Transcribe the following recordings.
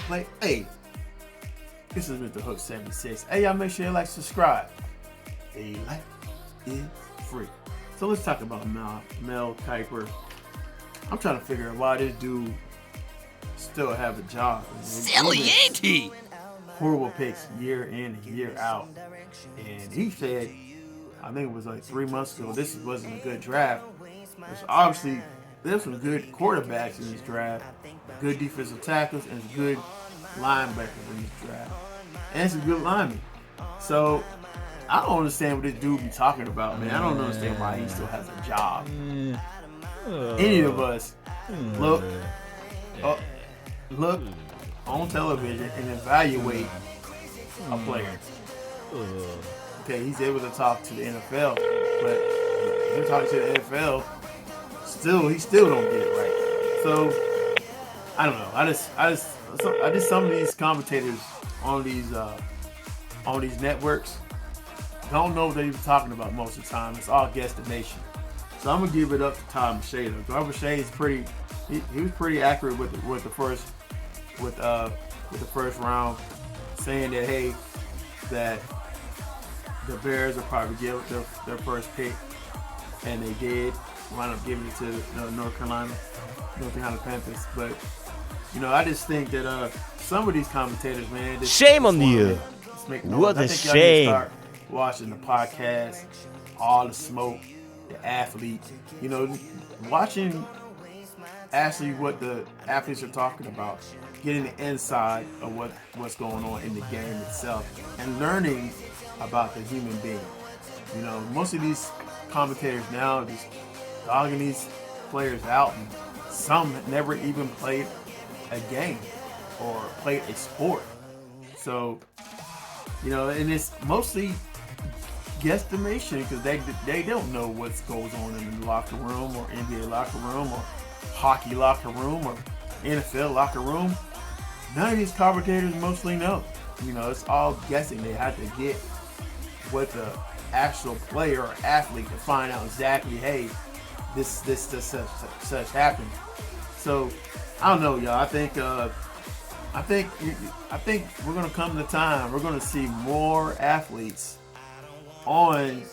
Like, hey, this is Mr. Hook 76. Hey, y'all make sure you like, subscribe. A like is free. So let's talk about Mel Kiper. I'm trying to figure out why this dude still have a job. Silly, ain't he? Horrible picks year in and year out. And he said, I think it was like 3 months ago, this wasn't a good draft. There's obviously there's some good quarterbacks in this draft, good defensive tackles, and some good linebackers in this draft, and some good linemen. So I don't understand what this dude be talking about, man. I don't understand why he still has a job. Any of us look on television and evaluate a player. Okay, he's able to talk to the NFL, but him talking to the NFL, he still don't get it right. So I don't know. I just some of these commentators on these networks don't know what they're even talking about most of the time. It's all guesstimation. So I'm gonna give it up to Tom Shea. Tom Shea is pretty. He was pretty accurate with the first round, saying that hey, that the Bears will probably give their first pick, and they did wind up giving it to the North Carolina Panthers. But you know, I just think that some of these commentators, man, shame on you. What a shame. Start watching the podcast, all the smoke, the athlete. You know, watching actually what the athletes are talking about, getting the inside of what's going on in the game itself, and learning about the human being. You know, most of these commentators now are just dogging these players out, and some never even played a game or played a sport. So, you know, and it's mostly guesstimation because they don't know what goes on in the locker room or NBA locker room or hockey locker room or NFL locker room. None of these commentators mostly know. You know, it's all guessing. They have to get what the actual player or athlete to find out exactly, hey, this such happened. So I don't know, y'all. I think we're gonna come to the time we're gonna see more athletes on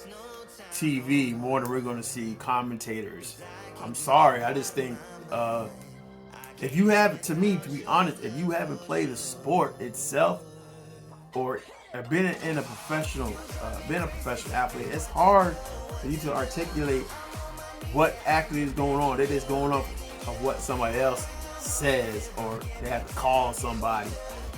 TV more than we're gonna see commentators. I'm sorry, I just think if you haven't, to be honest, if you haven't played the sport itself or been a professional athlete, it's hard for you to articulate what actually is going on. That is going on of what somebody else says, or they have to call somebody.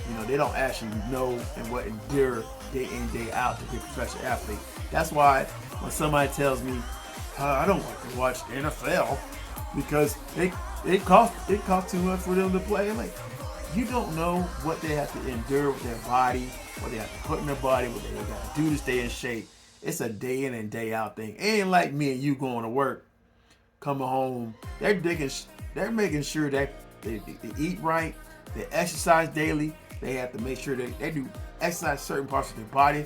You know, they don't actually know and what endure day in, day out to be a professional athlete. That's why when somebody tells me, I don't like to watch NFL because it costs too much for them to play. I'm like, you don't know what they have to endure with their body, what they have to put in their body, what they got to do to stay in shape. It's a day in and day out thing. It ain't like me and you going to work, coming home. They're making sure that they eat right, they exercise daily. They have to make sure that they do exercise certain parts of their body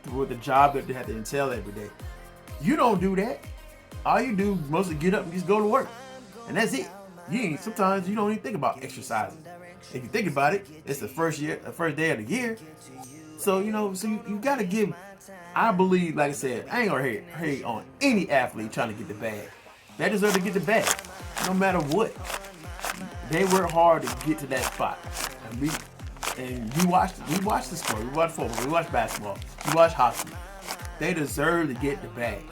for the job that they have to entail every day. You don't do that. All you do is mostly get up and just go to work, and that's it. Sometimes you don't even think about exercising. If you think about it, it's the first day of the year. So you gotta give. I believe, like I said, I ain't gonna hate on any athlete trying to get the bag. They deserve to get the bag, no matter what. They work hard to get to that spot. We watch the sport. We watch football. We watch basketball. We watch hockey. They deserve to get the bag.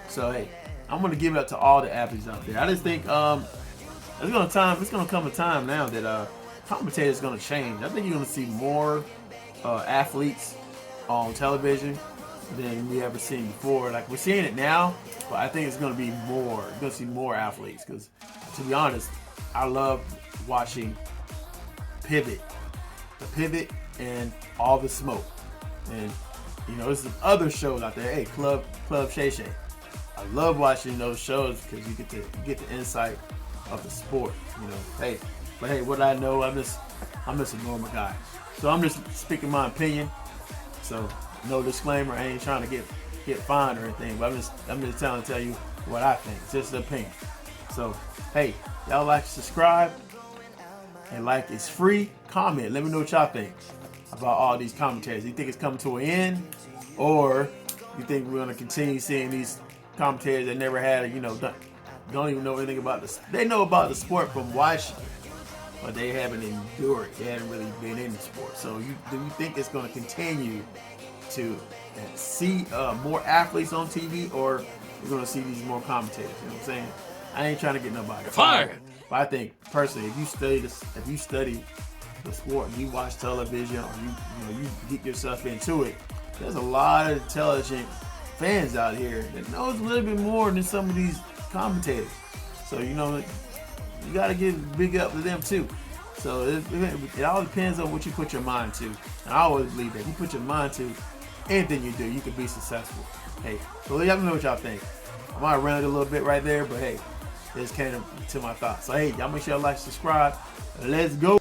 So hey, I'm gonna give it up to all the athletes out there. I just think it's gonna come a time now that commentators is gonna change. I think you're gonna see more athletes on television than we ever seen before. Like, we're seeing it now, but I think it's gonna be more. You're gonna see more athletes because, to be honest, I love watching the pivot and all the smoke. And there's some other shows out there. Hey, Club Shay Shay. I love watching those shows because you get the insight of the sport. Hey, what I know, I'm just a normal guy. So I'm just speaking my opinion. So no disclaimer. I ain't trying to get fined or anything, but I'm just tell you what I think. It's just an opinion. So hey, y'all like to subscribe. and like. It's free. Comment. Let me know what y'all think about all these commentators. You think it's coming to an end, or you think we're gonna continue seeing these commentators that never had, don't even know anything about this? They know about the sport from watching, but they haven't endured it. They haven't really been in the sport. So do you think it's going to continue to see more athletes on TV, or you're going to see these more commentators? You know what I'm saying? I ain't trying to get nobody fired, but I think personally, if you study the sport, and you watch television, or you get yourself into it, there's a lot of intelligent fans out here that knows a little bit more than some of these commentators. So you got to give big up to them too. So it all depends on what you put your mind to. And I always believe that if you put your mind to anything you do, you can be successful. Hey, so let me know what y'all think. I might run it a little bit right there, but hey, this came to my thoughts. So hey, y'all make sure y'all like, subscribe. Let's go.